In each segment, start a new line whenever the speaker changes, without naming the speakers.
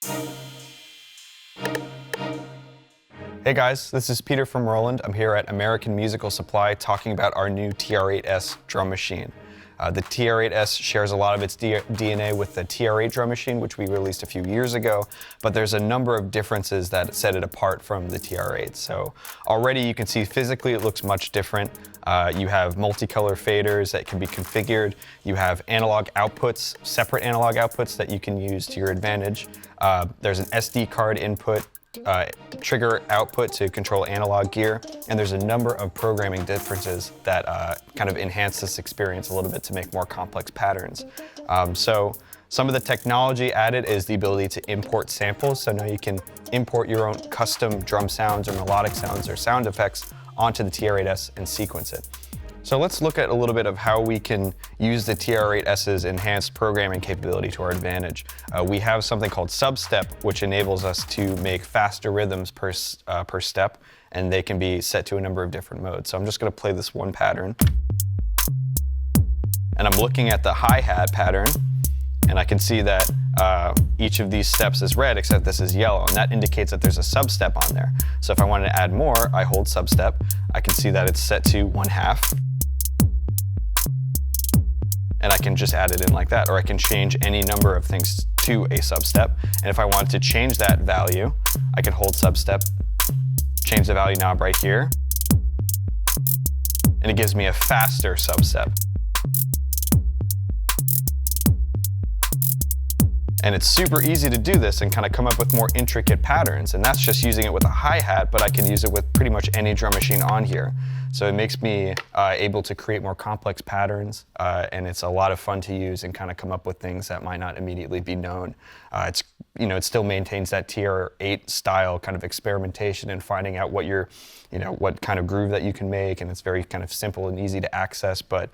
Hey guys, this is Peter from Roland. I'm here at American Musical Supply talking about our new TR-8S drum machine. The TR-8S shares a lot of its DNA with the TR-8 drum machine, which we released a few years ago, but there's a number of differences that set it apart from the TR-8. So already you can see physically it looks much different. You have multicolor faders that can be configured. You have analog outputs, separate analog outputs that you can use to your advantage. There's an SD card input, trigger output to control analog gear, and there's a number of programming differences that kind of enhance this experience a little bit to make more complex patterns. So some of the technology added is the ability to import samples, so now you can import your own custom drum sounds or melodic sounds or sound effects onto the TR-8S and sequence it. So let's look at a little bit of how we can use the TR-8S's enhanced programming capability to our advantage. We have something called substep, which enables us to make faster rhythms per step, and they can be set to a number of different modes. So I'm just going to play this one pattern. And I'm looking at the hi-hat pattern, and I can see that each of these steps is red, except this is yellow, and that indicates that there's a substep on there. So if I wanted to add more, I hold substep. I can see that it's set to 1/2. And I can just add it in like that, or I can change any number of things to a substep. And if I wanted to change that value, I can hold substep, change the value knob right here, and it gives me a faster substep. And it's super easy to do this and kind of come up with more intricate patterns. And that's just using it with a hi-hat, but I can use it with pretty much any drum machine on here. So it makes me able to create more complex patterns, and it's a lot of fun to use and kind of come up with things that might not immediately be known. It still maintains that TR-8 style kind of experimentation and finding out what what kind of groove that you can make, and it's very kind of simple and easy to access, but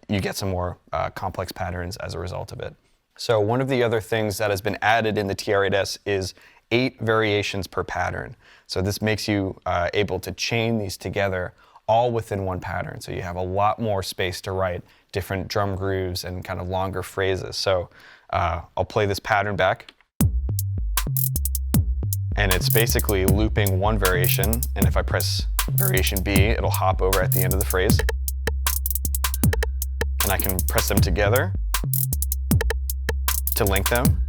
you get some more complex patterns as a result of it. So one of the other things that has been added in the TR-8S is 8 variations per pattern. So this makes you able to chain these together all within one pattern. So you have a lot more space to write different drum grooves and kind of longer phrases. So I'll play this pattern back. And it's basically looping one variation. And if I press variation B, it'll hop over at the end of the phrase. And I can press them together to link them,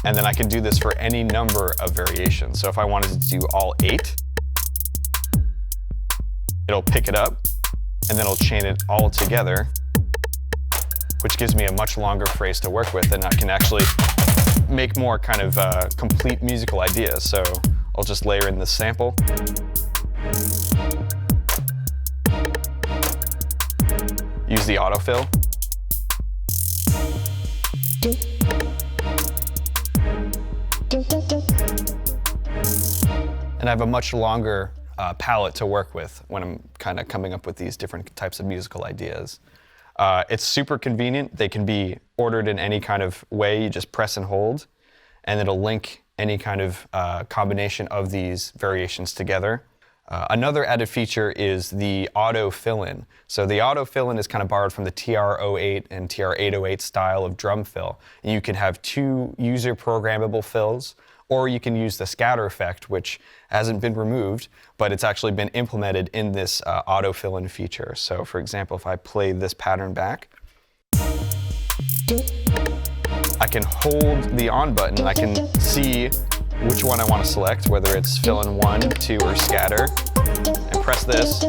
and then I can do this for any number of variations. So if I wanted to do all 8, it'll pick it up, and then it'll chain it all together, which gives me a much longer phrase to work with, and I can actually make more kind of complete musical ideas. So I'll just layer in this sample. Use the autofill. And I have a much longer palette to work with when I'm kind of coming up with these different types of musical ideas. It's super convenient. They can be ordered in any kind of way. You just press and hold, and it'll link any kind of combination of these variations together. Another added feature is the auto fill-in. So the auto fill-in is kind of borrowed from the TR-08 and TR-808 style of drum fill. And you can have 2 user programmable fills, or you can use the scatter effect, which hasn't been removed, but it's actually been implemented in this auto fill-in feature. So for example, if I play this pattern back, I can hold the on button, and I can see which one I want to select, whether it's fill in 1, 2, or scatter, and press this.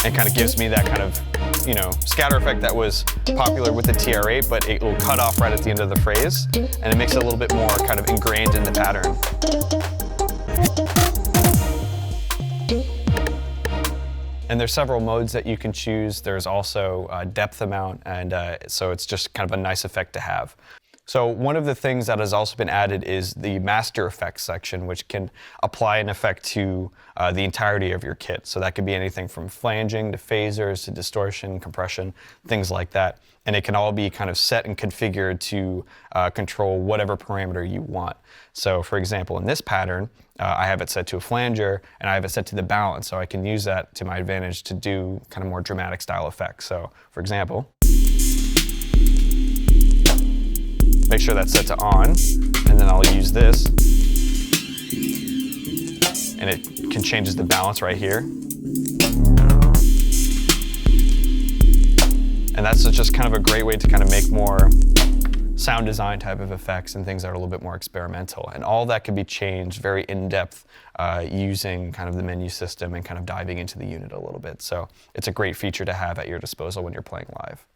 It kind of gives me that kind of, scatter effect that was popular with the TR-8, but it will cut off right at the end of the phrase, and it makes it a little bit more kind of ingrained in the pattern. And there's several modes that you can choose. There's also depth amount, and so it's just kind of a nice effect to have. So one of the things that has also been added is the master effects section, which can apply an effect to the entirety of your kit. So that could be anything from flanging to phasers to distortion, compression, things like that. And it can all be kind of set and configured to control whatever parameter you want. So for example, in this pattern, I have it set to a flanger, and I have it set to the balance. So I can use that to my advantage to do kind of more dramatic style effects. So for example, Make sure that's set to on, and then I'll use this. And it changes the balance right here. And that's just kind of a great way to kind of make more sound design type of effects and things that are a little bit more experimental. And all that can be changed very in-depth using kind of the menu system and kind of diving into the unit a little bit. So it's a great feature to have at your disposal when you're playing live.